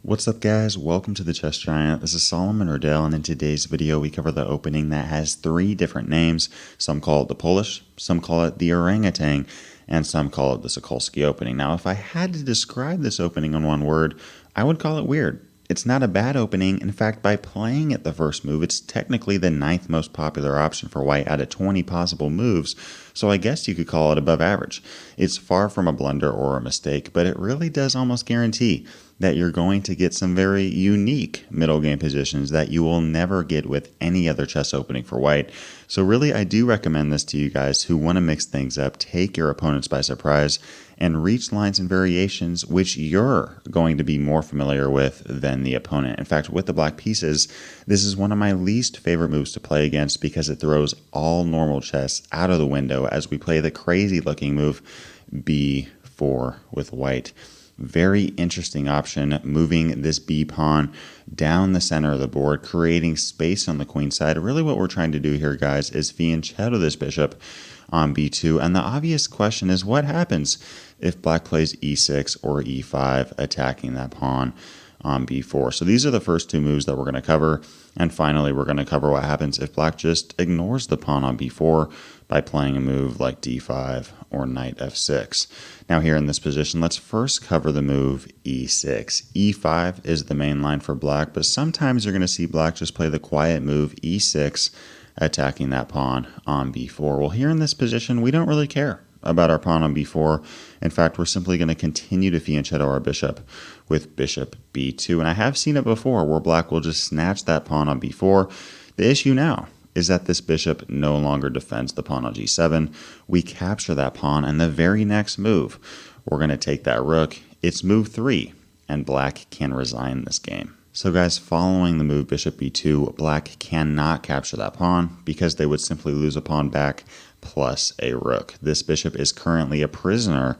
What's up guys, welcome to the Chess Giant. This is Solomon Riddell, and in today's video we cover the opening that has three different names. Some call it the Polish, some call it the Orangutan, and some call it the Sokolsky Opening. Now if I had to describe this opening in one word, I would call it weird. It's not a bad opening. In fact, by playing it the first move, it's technically the 9th most popular option for white out of 20 possible moves, so I guess you could call it above average. It's far from a blunder or a mistake, but it really does almost guarantee that you're going to get some very unique middle game positions that you will never get with any other chess opening for white. So really, I do recommend this to you guys who want to mix things up, take your opponents by surprise, and reach lines and variations which you're going to be more familiar with than the opponent. In fact, with the black pieces, this is one of my least favorite moves to play against because it throws all normal chess out of the window as we play the crazy looking move b4 with white. Very interesting option, moving this b pawn down the center of the board, creating space on the queen side. Really what we're trying to do here, guys, is fianchetto this bishop on b2. And the obvious question is, what happens if black plays e6 or e5, attacking that pawn on b4? So these are the first two moves that we're going to cover. And finally, we're going to cover what happens if black just ignores the pawn on b4 by playing a move like d5 or knight f6. Now here in this position, let's first cover the move e6. e5 is the main line for black, but sometimes you're going to see black just play the quiet move e6, attacking that pawn on b4. Well, here in this position, we don't really care about our pawn on b4. In fact, we're simply going to continue to fianchetto our bishop with bishop b2. And I have seen it before where black will just snatch that pawn on b4. The issue now is that this bishop no longer defends the pawn on g7. We capture that pawn, and the very next move, we're going to take that rook. It's move 3, and black can resign this game. So guys, following the move bishop b2, black cannot capture that pawn because they would simply lose a pawn back plus a rook. This bishop is currently a prisoner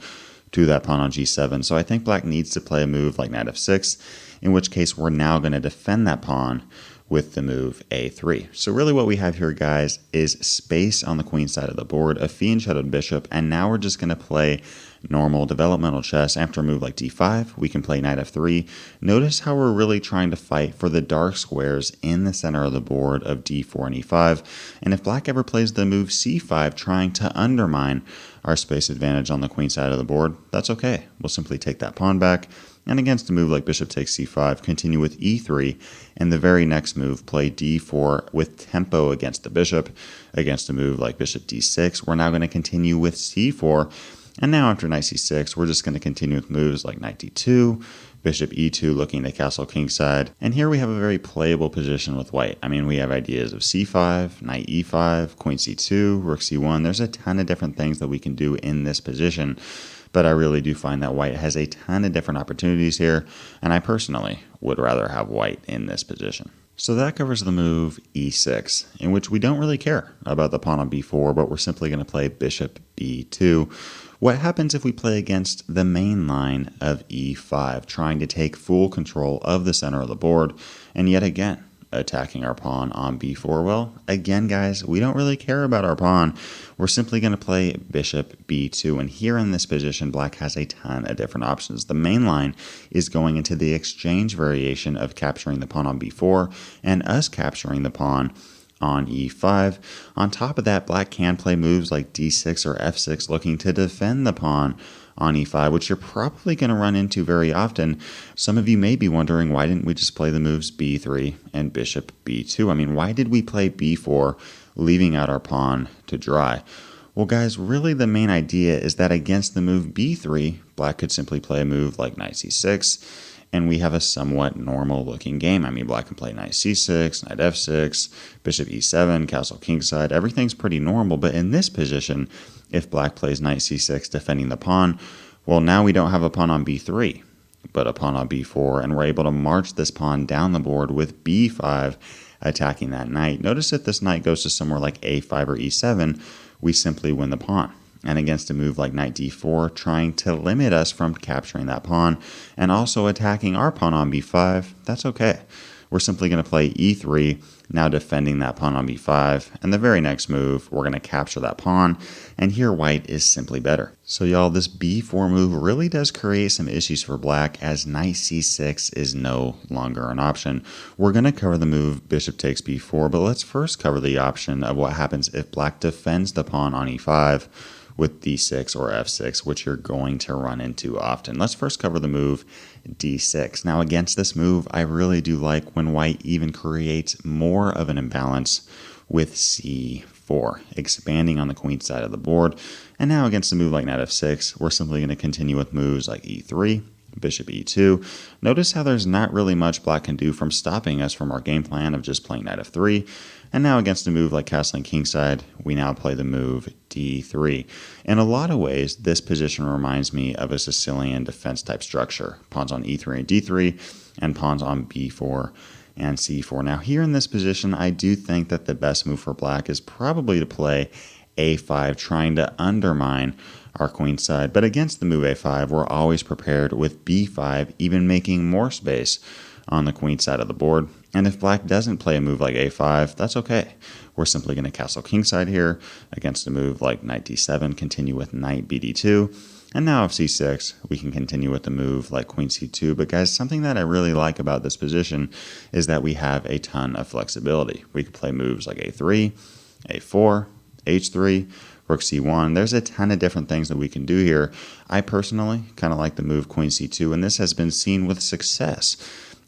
to that pawn on g7, so I think black needs to play a move like knight f6, in which case we're now going to defend that pawn with the move a3. So really what we have here, guys, is space on the queen side of the board, a fianchettoed bishop, and now we're just going to play normal developmental chess. After a move like d5, we can play knight f3. Notice how we're really trying to fight for the dark squares in the center of the board of d4 and e5. And if black ever plays the move c5, trying to undermine our space advantage on the queen side of the board, that's okay. We'll simply take that pawn back, and against a move like bishop takes c5, continue with e3, and the very next move, play d4 with tempo against the bishop. Against a move like bishop d6, we're now going to continue with c4, and now after knight c6, we're just going to continue with moves like knight d2, bishop e2 looking to castle kingside, and here we have a very playable position with white. I mean, we have ideas of c5, knight e5, queen c2, rook c1. There's a ton of different things that we can do in this position, but I really do find that white has a ton of different opportunities here, and I personally would rather have white in this position. So that covers the move e6, in which we don't really care about the pawn on b4, but we're simply going to play bishop b2. What happens if we play against the main line of e5, trying to take full control of the center of the board, and yet again attacking our pawn on b4? Well, again, guys, we don't really care about our pawn. We're simply going to play bishop b2, and here in this position, black has a ton of different options. The main line is going into the exchange variation of capturing the pawn on b4 and us capturing the pawn on e5. On top of that, black can play moves like d6 or f6 looking to defend the pawn on e5, which you're probably going to run into very often. Some of you may be wondering, why didn't we just play the moves b3 and bishop b2? I mean, why did we play b4, leaving out our pawn to dry? Well, guys, really the main idea is that against the move b3, black could simply play a move like knight c6, and we have a somewhat normal looking game. I mean, black can play knight c6, knight f6, bishop e7, castle kingside. Everything's pretty normal, but in this position, if black plays knight c6 defending the pawn, well, now we don't have a pawn on b3, but a pawn on b4, and we're able to march this pawn down the board with b5, attacking that knight. Notice if this knight goes to somewhere like a5 or e7, we simply win the pawn. And against a move like knight d4, trying to limit us from capturing that pawn and also attacking our pawn on b5, that's okay. we're simply going to play e3, now defending that pawn on b5, and the very next move, we're going to capture that pawn, and here white is simply better. So y'all, this b4 move really does create some issues for black, as knight c6 is no longer an option. We're going to cover the move bishop takes b4, but let's first cover the option of what happens if black defends the pawn on e5 with d6 or f6, which you're going to run into often. Let's first cover the move d6. Now against this move, I really do like when white even creates more of an imbalance with c4, expanding on the queen side of the board. And now against a move like knight f6, we're simply going to continue with moves like e3, bishop e2. Notice how there's not really much black can do from stopping us from our game plan of just playing knight f3. And now against a move like castling kingside, we now play the move d3. In a lot of ways, this position reminds me of a Sicilian defense type structure. Pawns on e3 and d3, and pawns on b4 and c4. Now here in this position, I do think that the best move for black is probably to play a5, trying to undermine our queen side. But against the move a5, we're always prepared with b5, even making more space on the queen side of the board. And if black doesn't play a move like a5, that's okay. We're simply going to castle kingside here. Against a move like knight d7, continue with knight bd2. And now if c6, we can continue with the move like queen c2. But guys, something that I really like about this position is that we have a ton of flexibility. We could play moves like a3, a4, h3, rook c1. There's a ton of different things that we can do here. I personally kind of like the move queen c2, and this has been seen with success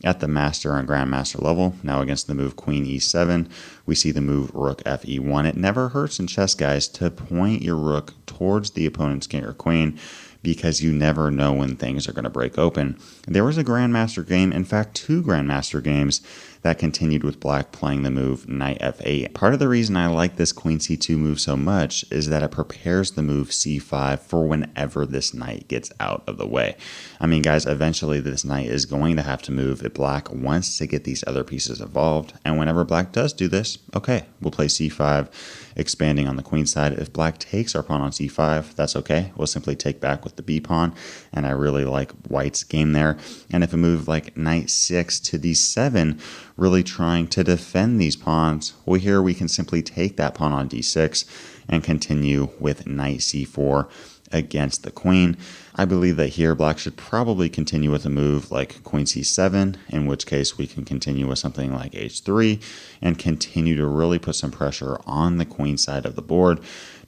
at the master and grandmaster level. Now against the move queen e7, we see the move rook fe1. It never hurts in chess, guys, to point your rook towards the opponent's king or queen, because you never know when things are going to break open. There was a grandmaster game, in fact 2 grandmaster games, that continued with black playing the move knight f8. Part of the reason I like this queen c2 move so much is that it prepares the move c5 for whenever this knight gets out of the way. I mean, guys, eventually this knight is going to have to move if black wants to get these other pieces involved. And whenever black does do this, okay, we'll play c5, expanding on the queen side. If black takes our pawn on c5, that's okay. We'll simply take back with the b pawn, and I really like white's game there. And if a move like knight 6 to d7, really trying to defend these pawns, well, here we can simply take that pawn on d6 and continue with knight c4 against the queen. I believe that here black should probably continue with a move like queen c7, in which case we can continue with something like h3 and continue to really put some pressure on the queen side of the board.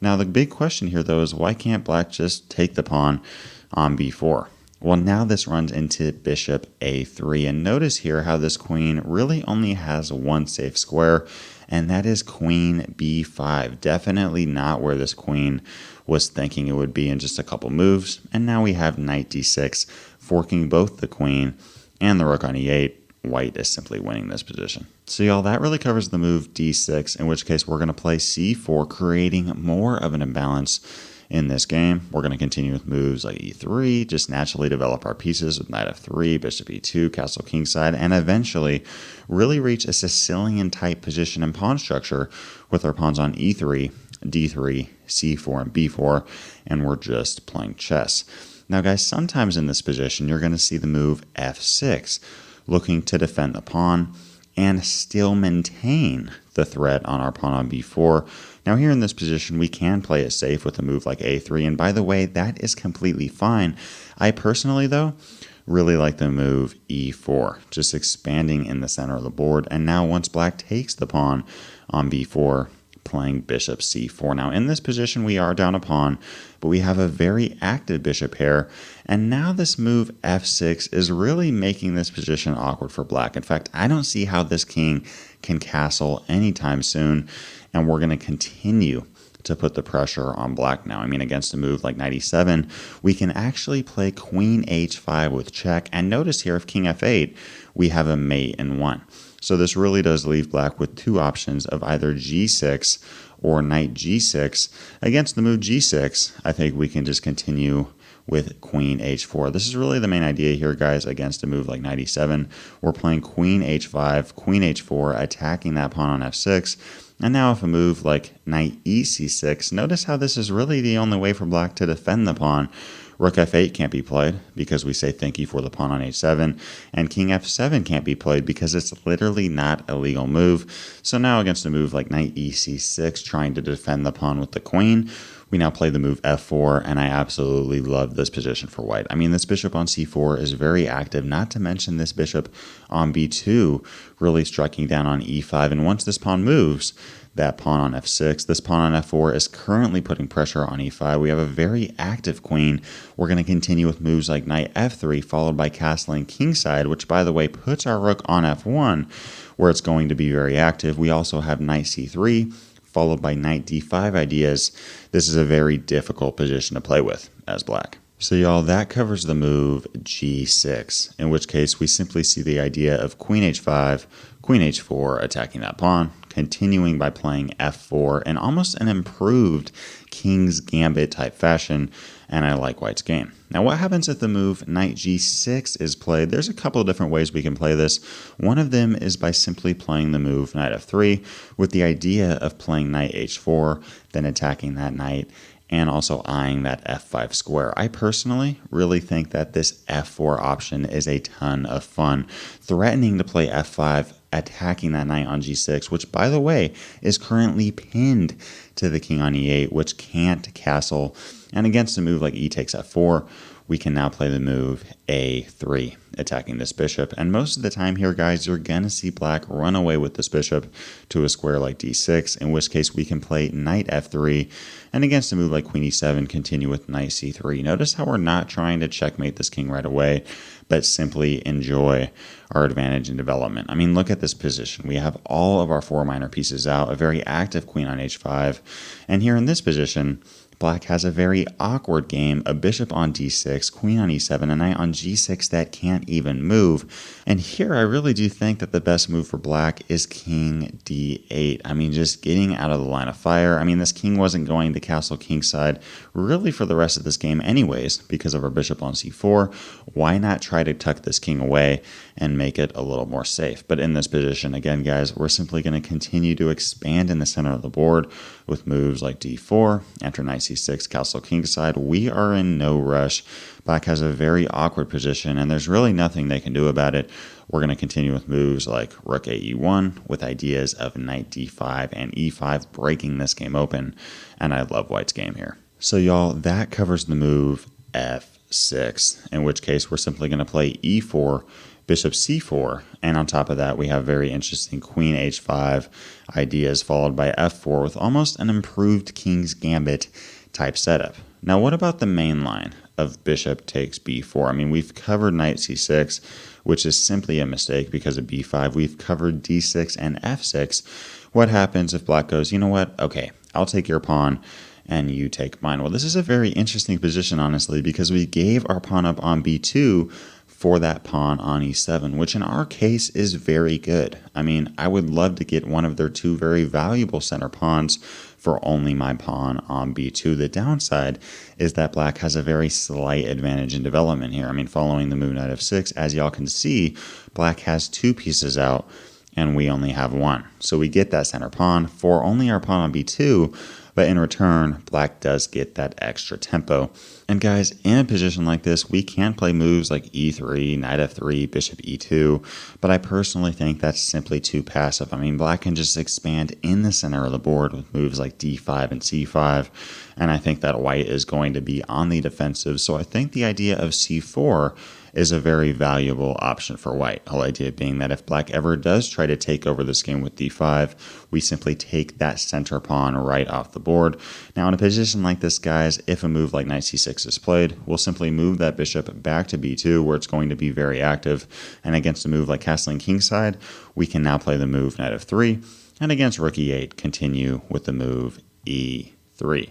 Now the big question here though is, why can't black just take the pawn on b4? Well, now this runs into bishop a3, and notice here how this queen really only has one safe square, and that is queen b5. Definitely not where this queen was thinking it would be in just a couple moves. And now we have knight d6, forking both the queen and the rook on e8. White is simply winning this position. So y'all, that really covers the move d6, in which case we're going to play c4, creating more of an imbalance in this game. We're going to continue with moves like e3, just naturally develop our pieces with knight f3, bishop e2, castle kingside, and eventually really reach a Sicilian type position and pawn structure with our pawns on e3, d3, c4, and b4, and we're just playing chess. Now guys, sometimes in this position you're going to see the move f6, looking to defend the pawn and still maintain the threat on our pawn on b4. Now here in this position, we can play it safe with a move like a3, and by the way, that is completely fine. I personally, though, really like the move e4, just expanding in the center of the board, and now once black takes the pawn on b4, playing bishop c4. Now in this position, we are down a pawn, but we have a very active bishop pair, and now this move f6 is really making this position awkward for black. In fact, I don't see how this king can castle anytime soon, and we're going to continue to put the pressure on black now. I mean, against a move like knight e7, we can actually play queen h5 with check, and notice here if king f8, we have a mate in 1. So this really does leave black with 2 options of either g6 or knight g6. Against the move g6, I think we can just continue with queen h4. This is really the main idea here, guys. Against a move like knight e7, we're playing queen h5, queen h4, attacking that pawn on f6, And now if a move like knight ec6, notice how this is really the only way for black to defend the pawn. Rook f8 can't be played because we say thank you for the pawn on h7, and king f7 can't be played because it's literally not a legal move. So now against a move like knight ec6, trying to defend the pawn with the queen, we now play the move f4, and I absolutely love this position for white. I mean, this bishop on c4 is very active, not to mention this bishop on b2 really striking down on e5, and once this pawn moves, that pawn on f6. This pawn on f4 is currently putting pressure on e5. We have a very active queen. We're going to continue with moves like knight f3, followed by castling kingside, which, by the way, puts our rook on f1, where it's going to be very active. We also have knight c3, followed by knight d5 ideas. This is a very difficult position to play with as black. So y'all, that covers the move g6, in which case we simply see the idea of queen h5, queen h4 attacking that pawn, continuing by playing f4 in almost an improved king's gambit type fashion, and I like white's game. Now what happens if the move knight g6 is played? There's a couple of different ways we can play this. One of them is by simply playing the move knight f3 with the idea of playing knight h4, then attacking that knight, and also eyeing that f5 square. I personally really think that this f4 option is a ton of fun. Threatening to play f5, attacking that knight on g6, which, by the way, is currently pinned to the king on e8, which can't castle. And against a move like e takes f4, we can now play the move a3, attacking this bishop. And most of the time here, guys, you're going to see black run away with this bishop to a square like d6, in which case we can play knight f3, and against a move like queen e7, continue with knight c3. Notice how we're not trying to checkmate this king right away, but simply enjoy our advantage in development. I mean, look at this position. We have all of our four minor pieces out, a very active queen on h5, and here in this position, black has a very awkward game, a bishop on d6, queen on e7, a knight on g6 that can't even move. And here I really do think that the best move for black is king d8. I mean, just getting out of the line of fire. I mean, this king wasn't going to castle kingside really for the rest of this game anyways because of our bishop on c4. Why not try to tuck this king away and make it a little more safe? But in this position, again, guys, we're simply going to continue to expand in the center of the board with moves like d4, after knight c6, castle kingside. We are in no rush. Black has a very awkward position, and there's really nothing they can do about it. We're going to continue with moves like rook a e1 with ideas of knight d5 and e5, breaking this game open, and I love white's game here. So y'all, that covers the move f6, in which case we're simply going to play e4, bishop c4, and on top of that we have very interesting queen h5 ideas, followed by f4 with almost an improved king's gambit type setup. Now what about the main line of bishop takes b4? I mean, we've covered knight c6, which is simply a mistake because of b5. We've covered d6 and f6. What happens if black goes, you know what, okay, I'll take your pawn and you take mine? Well, this is a very interesting position, honestly, because we gave our pawn up on b2 for that pawn on e7, which in our case is very good. I mean, I would love to get one of their two very valuable center pawns for only my pawn on b2. The downside is that black has a very slight advantage in development here. I mean, following the move knight f6, as y'all can see, black has two pieces out and we only have one. So we get that center pawn for only our pawn on b2, but in return, black does get that extra tempo. And guys, in a position like this, we can play moves like e3, knight f3, bishop e2, but I personally think that's simply too passive. I mean, black can just expand in the center of the board with moves like d5 and c5, and I think that white is going to be on the defensive. So I think the idea of c4 is a very valuable option for white. The whole idea being that if black ever does try to take over this game with d5, we simply take that center pawn right off the board. Now in a position like this, guys, if a move like knight c6 is played, we'll simply move that bishop back to b2 where it's going to be very active. And against a move like castling kingside, we can now play the move knight f3. And against rook e8, continue with the move e3.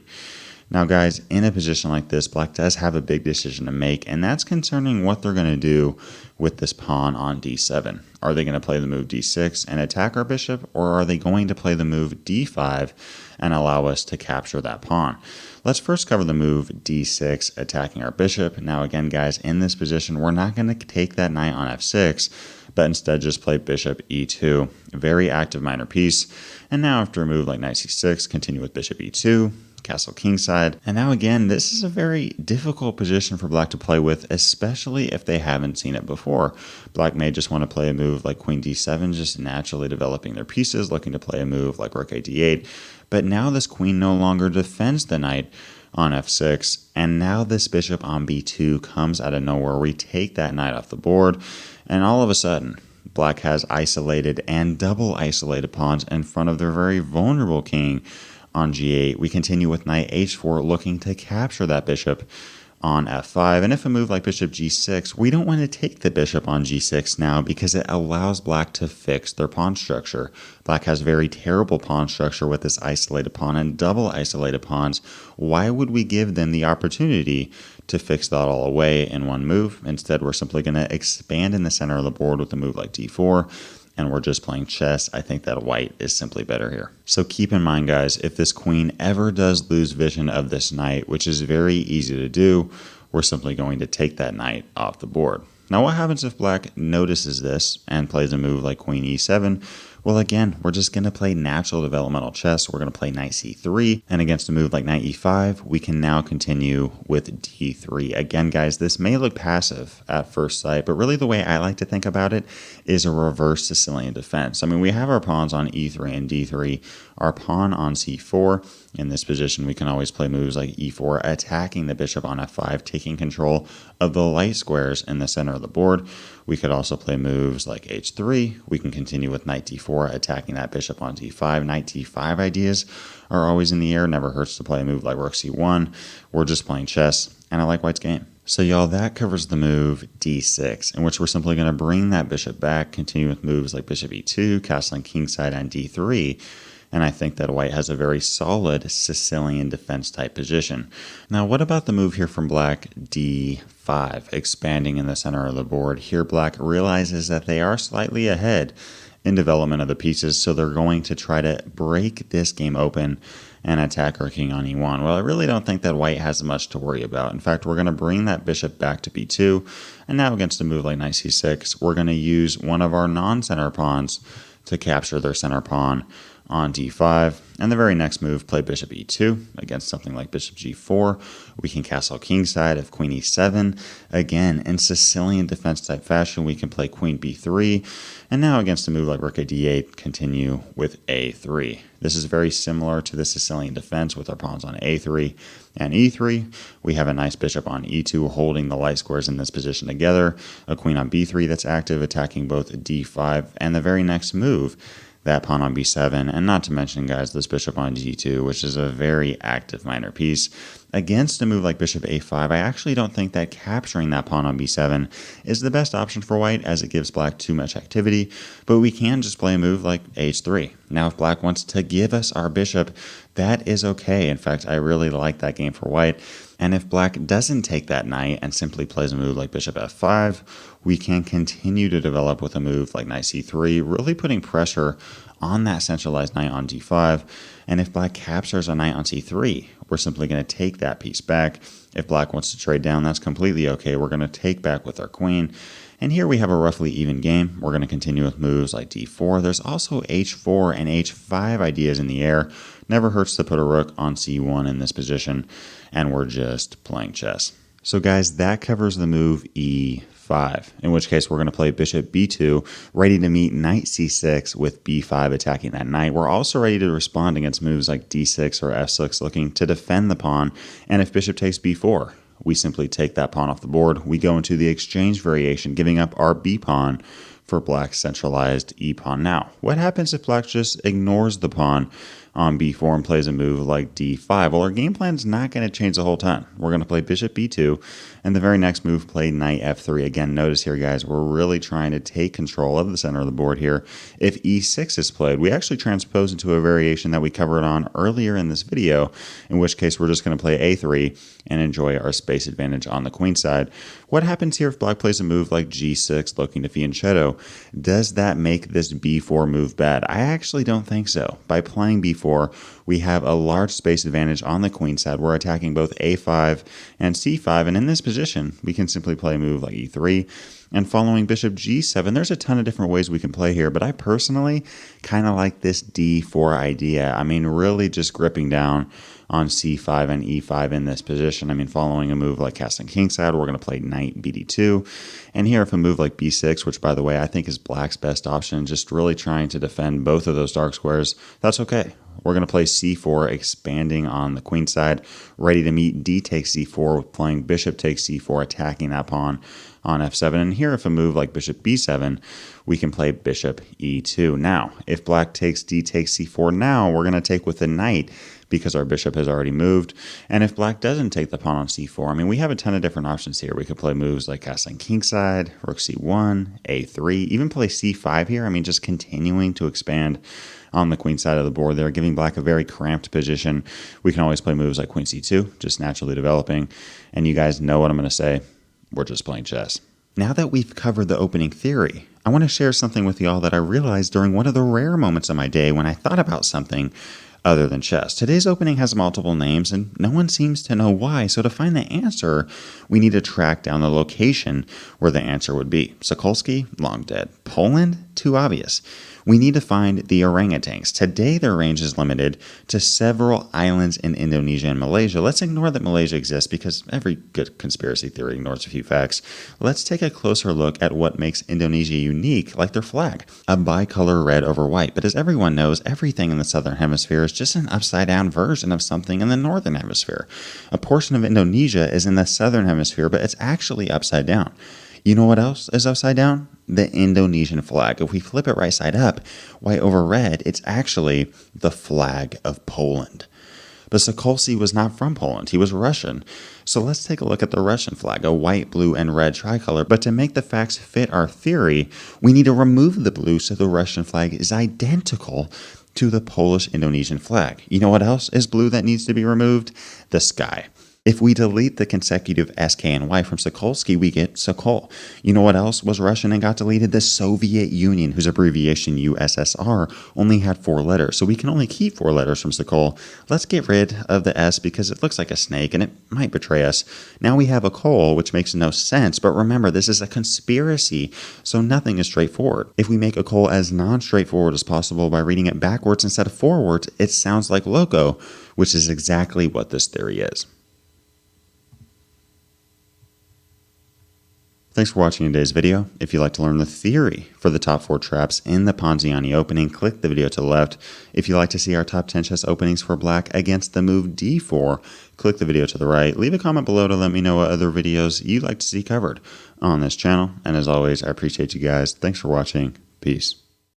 Now guys, in a position like this, black does have a big decision to make, and that's concerning what they're going to do with this pawn on d7. Are they going to play the move d6 and attack our bishop, or are they going to play the move d5 and allow us to capture that pawn? Let's first cover the move d6, attacking our bishop. Now again, guys, in this position, we're not going to take that knight on f6, but instead just play bishop e2. Very active minor piece. And now after a move like knight c6, continue with bishop e2, castle kingside. And now again, this is a very difficult position for black to play with, especially if they haven't seen it before. Black may just want to play a move like queen d7, just naturally developing their pieces, looking to play a move like rook a d8. But now this queen no longer defends the knight on f6, and now this bishop on b2 comes out of nowhere. We take that knight off the board, and all of a sudden, black has isolated and double isolated pawns in front of their very vulnerable king on g8. We continue with knight h4, looking to capture that bishop on f5. And if a move like bishop g6, we don't want to take the bishop on g6 now because it allows black to fix their pawn structure. Black has very terrible pawn structure with this isolated pawn and double isolated pawns. Why would we give them the opportunity to fix that all away in one move? Instead, we're simply going to expand in the center of the board with a move like d4. And we're just playing chess. I think that white is simply better here. So keep in mind, guys, if this queen ever does lose vision of this knight, which is very easy to do, we're simply going to take that knight off the board. Now, what happens if black notices this and plays a move like queen e7? Well, again, we're just going to play natural developmental chess. We're going to play knight c3, and against a move like knight e5, we can now continue with d3. Again, guys, this may look passive at first sight, but really the way I like to think about it is a reverse Sicilian defense. I mean, we have our pawns on e3 and d3, our pawn on c4. In this position, we can always play moves like e4, attacking the bishop on f5, taking control of the light squares in the center of the board. We could also play moves like h3. We can continue with knight d4, attacking that bishop on d5. Knight d5 ideas are always in the air. Never hurts to play a move like rook c1. We're just playing chess, and I like white's game. So y'all, that covers the move d6, in which we're simply going to bring that bishop back, continue with moves like bishop e2, castling kingside on d3. And I think that white has a very solid Sicilian defense type position. Now, what about the move here from black, d5, expanding in the center of the board? Here, black realizes that they are slightly ahead in development of the pieces, so they're going to try to break this game open and attack our king on e1. Well, I really don't think that white has much to worry about. In fact, we're going to bring that bishop back to b2, and now against a move like knight c6, we're going to use one of our non-center pawns to capture their center pawn on d5, and the very next move, play bishop e2 against something like bishop g4. We can castle kingside of queen e7. Again, in Sicilian defense type fashion, we can play queen b3, and now against a move like rook a d8, continue with a3. This is very similar to the Sicilian defense with our pawns on a3 and e3. We have a nice bishop on e2 holding the light squares in this position together, a queen on b3 that's active, attacking both d5, and the very next move, that pawn on b7, and not to mention, guys, this bishop on g2, which is a very active minor piece. Against a move like bishop a5, I actually don't think that capturing that pawn on b7 is the best option for white, as it gives black too much activity, but we can just play a move like h3. Now, if black wants to give us our bishop, that is okay. In fact, I really like that game for white. And if black doesn't take that knight and simply plays a move like bishop f5, we can continue to develop with a move like knight c3, really putting pressure on that centralized knight on d5. And if black captures a knight on c3, we're simply going to take that piece back. If black wants to trade down, that's completely okay. We're going to take back with our queen. And here we have a roughly even game. We're going to continue with moves like d4. There's also h4 and h5 ideas in the air. Never hurts to put a rook on c1 in this position, and we're just playing chess. So guys, that covers the move e5, in which case we're going to play bishop b2, ready to meet knight c6 with b5 attacking that knight. We're also ready to respond against moves like d6 or f6, looking to defend the pawn. And if bishop takes b4, we simply take that pawn off the board. We go into the exchange variation, giving up our b pawn for black's centralized e pawn. Now, what happens if black just ignores the pawn on b4 and plays a move like d5? Well, our game plan is not going to change a whole ton. We're going to play bishop b2, and the very next move, play knight f3. Again, notice here, guys, we're really trying to take control of the center of the board here. If e6 is played, we actually transpose into a variation that we covered on earlier in this video, in which case we're just going to play a3 and enjoy our space advantage on the queen side. What happens here if black plays a move like g6, looking to fianchetto? Does that make this b4 move bad? I actually don't think so. By playing b4, d4, we have a large space advantage on the queen side. We're attacking both a5 and c5, and in this position, we can simply play a move like e3. And following bishop g7, there's a ton of different ways we can play here, but I personally kind of like this d4 idea. I mean, really just gripping down on c5 and e5 in this position. I mean, following a move like casting kingside, we're going to play knight bd2. And here, if a move like b6, which by the way, I think is black's best option, just really trying to defend both of those dark squares, that's okay. We're going to play c4, expanding on the queen side, ready to meet d takes c4, playing bishop takes c4, attacking that pawn on f7. And here, if a move like bishop b7, we can play bishop e2. Now, if black takes d takes c4 now, we're going to take with the knight because our bishop has already moved. And if black doesn't take the pawn on c4, I mean, we have a ton of different options here. We could play moves like castling kingside, rook c1, a3, even play c5 here. I mean, just continuing to expand on the queen side of the board there, giving black a very cramped position. We can always play moves like queen c2, just naturally developing. And you guys know what I'm going to say. We're just playing chess. Now that we've covered the opening theory, I want to share something with y'all that I realized during one of the rare moments of my day when I thought about something other than chess. Today's opening has multiple names and no one seems to know why, so to find the answer, we need to track down the location where the answer would be. Sokolsky, long dead. Poland, too obvious. We need to find the orangutans. Today their range is limited to several islands in Indonesia and Malaysia. Let's ignore that Malaysia exists because every good conspiracy theory ignores a few facts. Let's take a closer look at what makes Indonesia unique, like their flag, a bicolor red over white. But as everyone knows, everything in the southern hemisphere is just an upside down version of something in the northern hemisphere. A portion of Indonesia is in the southern hemisphere, but it's actually upside down. You know what else is upside down? The Indonesian flag. If we flip it right side up, white over red, it's actually the flag of Poland. But Sokolsky was not from Poland. He was Russian. So let's take a look at the Russian flag, a white, blue, and red tricolor. But to make the facts fit our theory, we need to remove the blue so the Russian flag is identical to the Polish-Indonesian flag. You know what else is blue that needs to be removed? The sky. If we delete the consecutive S, K, and Y from Sokolsky, we get Sokol. You know what else was Russian and got deleted? The Soviet Union, whose abbreviation USSR only had 4 letters. So we can only keep 4 letters from Sokol. Let's get rid of the S because it looks like a snake and it might betray us. Now we have a Kol, which makes no sense. But remember, this is a conspiracy, so nothing is straightforward. If we make a Kol as non-straightforward as possible by reading it backwards instead of forwards, it sounds like Loco, which is exactly what this theory is. Thanks for watching today's video. If you'd like to learn the theory for the top 4 traps in the Ponziani opening, click the video to the left. If you'd like to see our top 10 chess openings for black against the move d4, click the video to the right. Leave a comment below to let me know what other videos you'd like to see covered on this channel. And as always, I appreciate you guys. Thanks for watching. Peace.